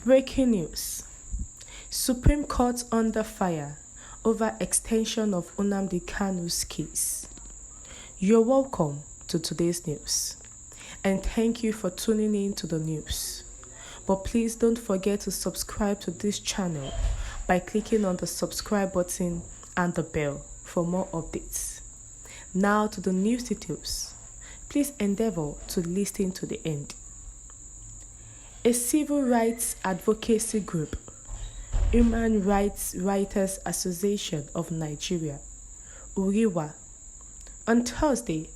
Breaking news. Supreme Court under fire over extension of Nnamdi Kanu's case. You're welcome to today's news, and thank you for tuning in to the news. But please don't forget to subscribe to this channel by clicking on the subscribe button and the bell for more updates. Now to the news details. Please endeavor to listen to the end. A civil rights advocacy group, Human Rights Writers Association of Nigeria, URIWA, on Thursday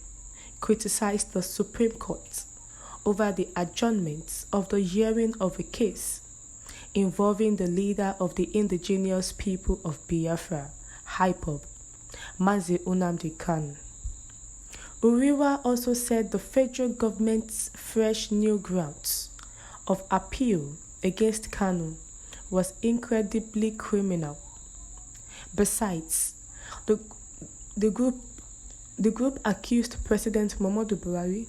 criticized the Supreme Court over the adjournment of the hearing of a case involving the leader of the indigenous people of Biafra, IPOB, Mazi Nnamdi Kanu. URIWA also said the federal government's fresh new grounds of appeal against Kanu was incredibly criminal. Besides, the group accused President Muhammadu Buhari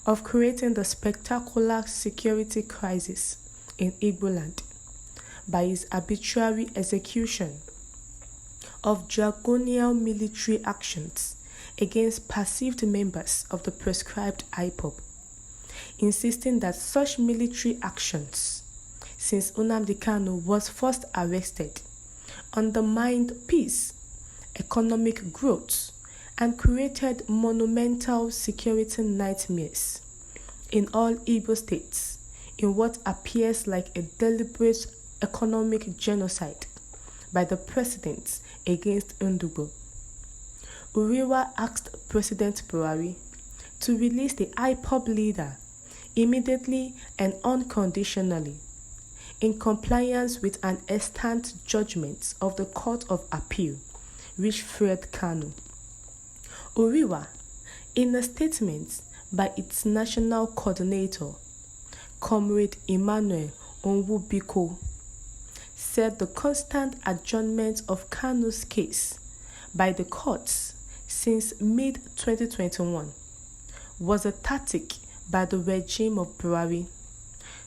of creating the spectacular security crisis in Igbo land by his arbitrary execution of draconian military actions against perceived members of the proscribed IPOB, insisting that such military actions, since Nnamdi Kanu was first arrested, undermined peace, economic growth, and created monumental security nightmares in all Igbo states in what appears like a deliberate economic genocide by the president against Ndugbo. URIWA asked President Buhari to release the IPOB leader immediately and unconditionally, in compliance with an extant judgment of the Court of Appeal, which freed Kanu. URIWA, in a statement by its national coordinator, Comrade Emmanuel Onwubiko, said the constant adjournment of Kanu's case by the courts since mid-2021 was a tactic by the regime of Buhari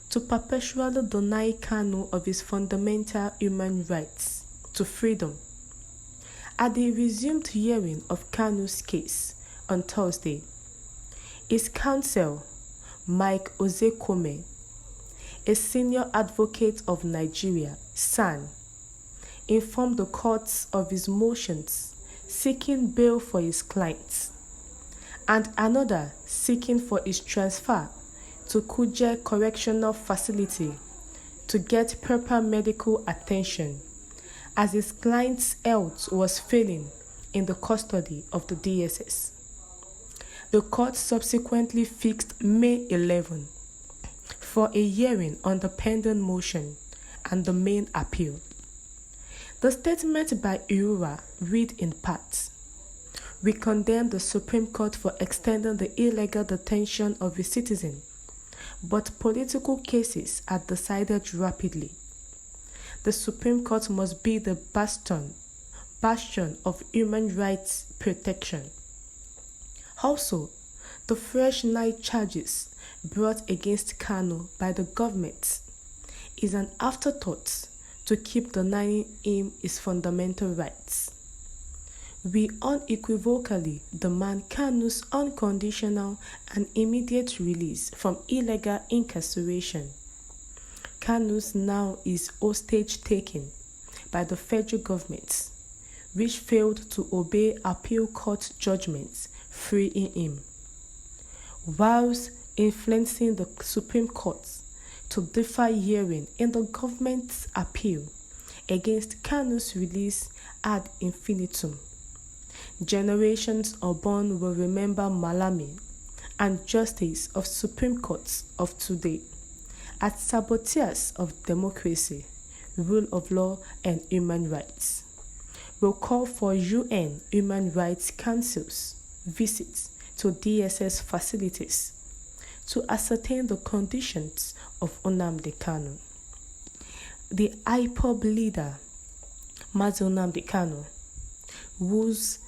to perpetually deny Kanu of his fundamental human rights to freedom. At the resumed hearing of Kanu's case on Thursday, his counsel, Mike Ozekome, a senior advocate of Nigeria, SAN, informed the courts of his motions seeking bail for his clients, and another seeking for his transfer to Kuje Correctional Facility to get proper medical attention, as his client's health was failing in the custody of the DSS. The court subsequently fixed May 11 for a hearing on the pending motion and the main appeal. The statement by URIWA read in part: "We condemn the Supreme Court for extending the illegal detention of a citizen, but political cases are decided rapidly. The Supreme Court must be the bastion of human rights protection. Also, the fresh 9 charges brought against Kanu by the government is an afterthought to keep denying him his fundamental rights. We unequivocally demand Kanu's unconditional and immediate release from illegal incarceration. Kanu's now is hostage taken by the federal government, which failed to obey appeal court judgments freeing him, whilst influencing the Supreme Court to defer hearing in the government's appeal against Kanu's release ad infinitum. Generations unborn will remember Malami and justice of Supreme Courts of today as saboteurs of democracy, rule of law, and human rights. We'll call for UN Human Rights Council's visits to DSS facilities to ascertain the conditions of Nnamdi Kanu. The IPOB leader, Mazi Nnamdi Kanu, whose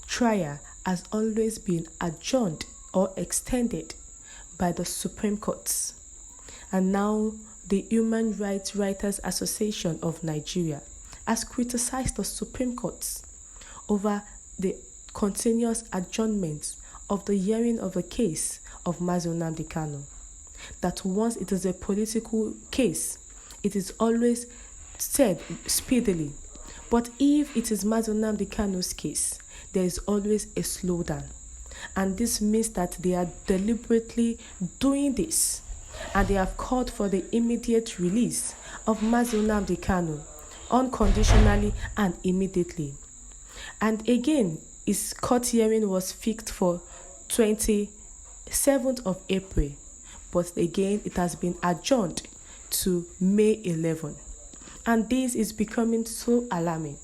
trial has always been adjourned or extended by the Supreme Court, and now the Human Rights Writers Association of Nigeria has criticized the Supreme Court over the continuous adjournment of the hearing of the case of Mazi Nnamdi Kanu. That once it is a political case, it is always said speedily. But if it is Mazi Nnamdi Kanu's case, there is always a slowdown. And this means that they are deliberately doing this. And they have called for the immediate release of Mazi Nnamdi Kanu, unconditionally and immediately. And again, his court hearing was fixed for 27th of April. But again, it has been adjourned to May 11. And this is becoming so alarming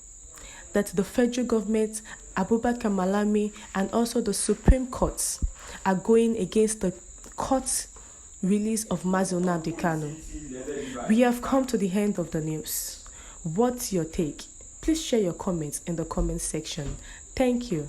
that the federal government, Abubakar Malami, and also the Supreme Court are going against the court release of Mazi Nnamdi Kanu. We have come to the end of the news. What's your take? Please share your comments in the comment section. Thank you.